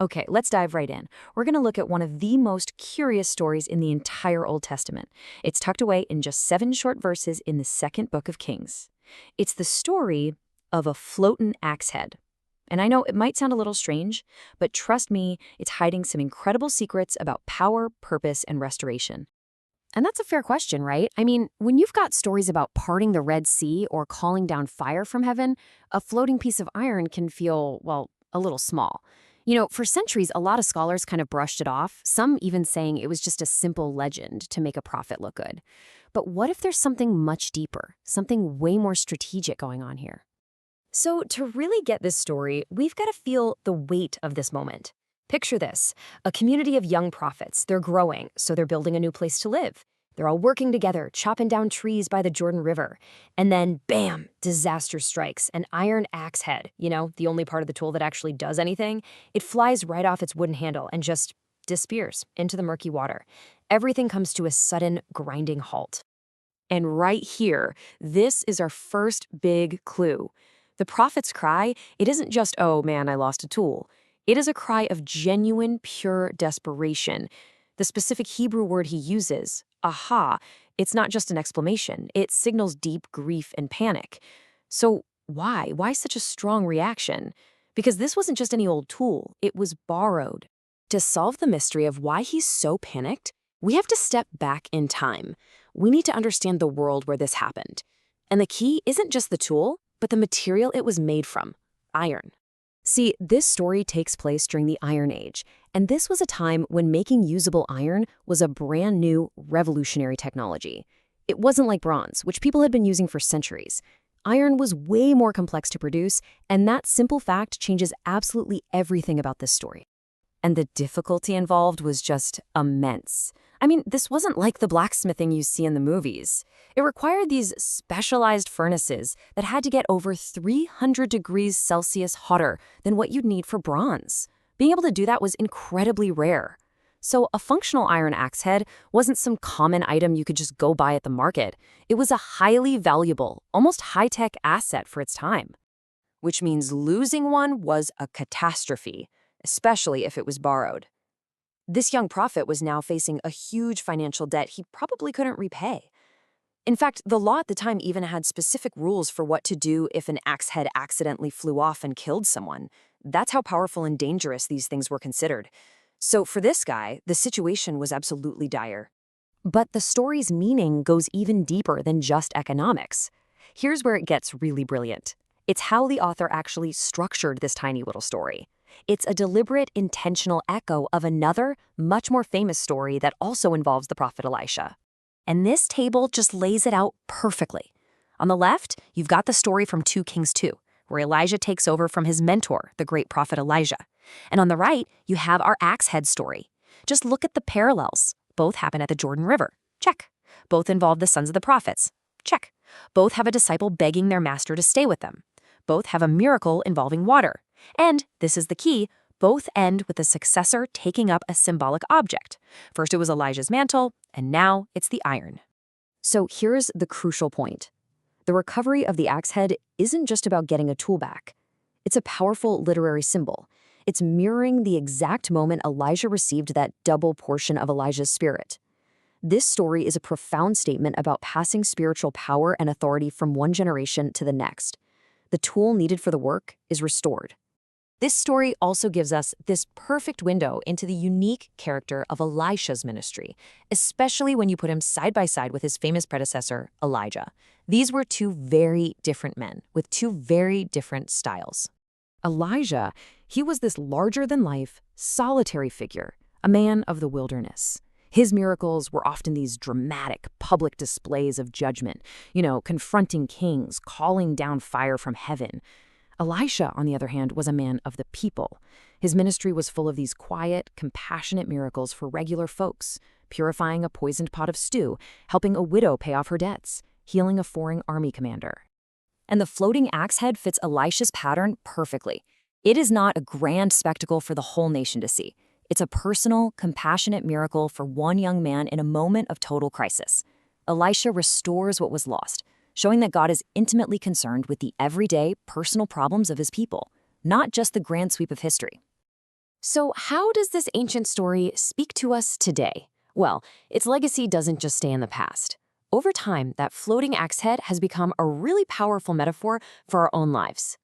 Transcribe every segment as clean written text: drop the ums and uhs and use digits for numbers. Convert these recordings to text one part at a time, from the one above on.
Okay, let's dive right in. We're going to look at one of the most curious stories in the entire Old Testament. It's tucked away in just 7 short verses in the second book of Kings. It's the story of a floatin' axe head. And I know it might sound a little strange, but trust me, it's hiding some incredible secrets about power, purpose, and restoration. And that's a fair question, right? I mean, when you've got stories about parting the Red Sea or calling down fire from heaven, a floating piece of iron can feel, well, a little small. For centuries, a lot of scholars kind of brushed it off, some even saying it was just a simple legend to make a prophet look good. But what if there's something much deeper, something way more strategic going on here? So, to really get this story, we've got to feel the weight of this moment. Picture this, a community of young prophets. They're growing, so they're building a new place to live. They're all working together, chopping down trees by the Jordan River. And then, bam, disaster strikes. An iron axe head, the only part of the tool that actually does anything, it flies right off its wooden handle and just disappears into the murky water. Everything comes to a sudden, grinding halt. And right here, this is our first big clue. The prophet's cry, it isn't just, oh man, I lost a tool. It is a cry of genuine, pure desperation. The specific Hebrew word he uses, aha, it's not just an exclamation. It signals deep grief and panic. So why? Why such a strong reaction? Because this wasn't just any old tool. It was borrowed. To solve the mystery of why he's so panicked, we have to step back in time. We need to understand the world where this happened. And the key isn't just the tool, but the material it was made from, iron. See, this story takes place during the Iron Age, and this was a time when making usable iron was a brand new, revolutionary technology. It wasn't like bronze, which people had been using for centuries. Iron was way more complex to produce, and that simple fact changes absolutely everything about this story. And the difficulty involved was just immense. I mean, this wasn't like the blacksmithing you see in the movies. It required these specialized furnaces that had to get over 300 degrees Celsius hotter than what you'd need for bronze. Being able to do that was incredibly rare. So a functional iron axe head wasn't some common item you could just go buy at the market. It was a highly valuable, almost high-tech asset for its time. Which means losing one was a catastrophe, especially if it was borrowed. This young prophet was now facing a huge financial debt he probably couldn't repay. In fact, the law at the time even had specific rules for what to do if an axe head accidentally flew off and killed someone. That's how powerful and dangerous these things were considered. So for this guy, the situation was absolutely dire. But the story's meaning goes even deeper than just economics. Here's where it gets really brilliant. It's how the author actually structured this tiny little story. It's a deliberate, intentional echo of another, much more famous story that also involves the prophet Elisha. And this table just lays it out perfectly. On the left, you've got the story from 2 Kings 2, where Elijah takes over from his mentor, the great prophet Elijah. And on the right, you have our axe head story. Just look at the parallels. Both happen at the Jordan River. Check. Both involve the sons of the prophets. Check. Both have a disciple begging their master to stay with them. Both have a miracle involving water. And, this is the key, both end with the successor taking up a symbolic object. First it was Elijah's mantle, and now it's the iron. So here's the crucial point. The recovery of the axe head isn't just about getting a tool back. It's a powerful literary symbol. It's mirroring the exact moment Elijah received that double portion of Elijah's spirit. This story is a profound statement about passing spiritual power and authority from one generation to the next. The tool needed for the work is restored. This story also gives us this perfect window into the unique character of Elisha's ministry, especially when you put him side by side with his famous predecessor, Elijah. These were 2 very different men with 2 very different styles. Elijah, he was this larger-than-life, solitary figure, a man of the wilderness. His miracles were often these dramatic, public displays of judgment, confronting kings, calling down fire from heaven. Elisha, on the other hand, was a man of the people. His ministry was full of these quiet, compassionate miracles for regular folks, purifying a poisoned pot of stew, helping a widow pay off her debts, healing a foreign army commander. And the floating axe head fits Elisha's pattern perfectly. It is not a grand spectacle for the whole nation to see. It's a personal, compassionate miracle for one young man in a moment of total crisis. Elisha restores what was lost, showing that God is intimately concerned with the everyday, personal problems of his people, not just the grand sweep of history. So, how does this ancient story speak to us today? Well, its legacy doesn't just stay in the past. Over time, that floating axe head has become a really powerful metaphor for our own lives.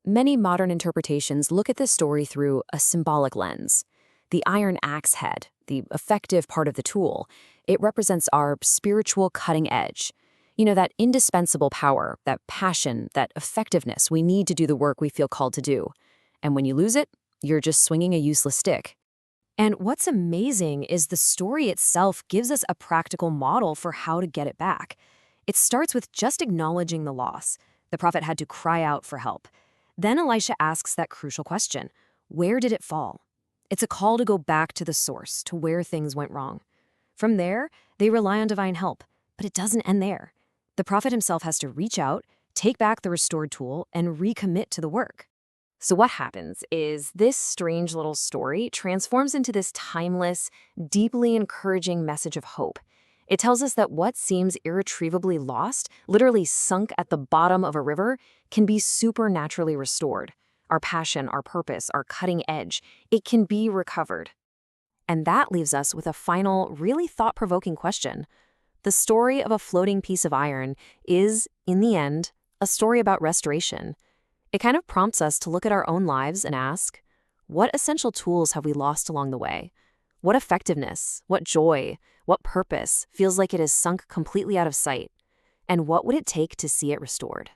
Many modern interpretations look at this story through a symbolic lens. The iron axe head, the effective part of the tool, it represents our spiritual cutting edge. That indispensable power, that passion, that effectiveness we need to do the work we feel called to do. And when you lose it, you're just swinging a useless stick. And what's amazing is the story itself gives us a practical model for how to get it back. It starts with just acknowledging the loss. The prophet had to cry out for help. Then Elisha asks that crucial question, where did it fall? It's a call to go back to the source, to where things went wrong. From there, they rely on divine help, but it doesn't end there. The prophet himself has to reach out, take back the restored tool, and recommit to the work. So what happens is this strange little story transforms into this timeless, deeply encouraging message of hope. It tells us that what seems irretrievably lost, literally sunk at the bottom of a river, can be supernaturally restored. Our passion, our purpose, our cutting edge, it can be recovered. And that leaves us with a final, really thought-provoking question. The story of a floating piece of iron is, in the end, a story about restoration. It kind of prompts us to look at our own lives and ask, what essential tools have we lost along the way? What effectiveness, what joy, what purpose feels like it is sunk completely out of sight? And what would it take to see it restored?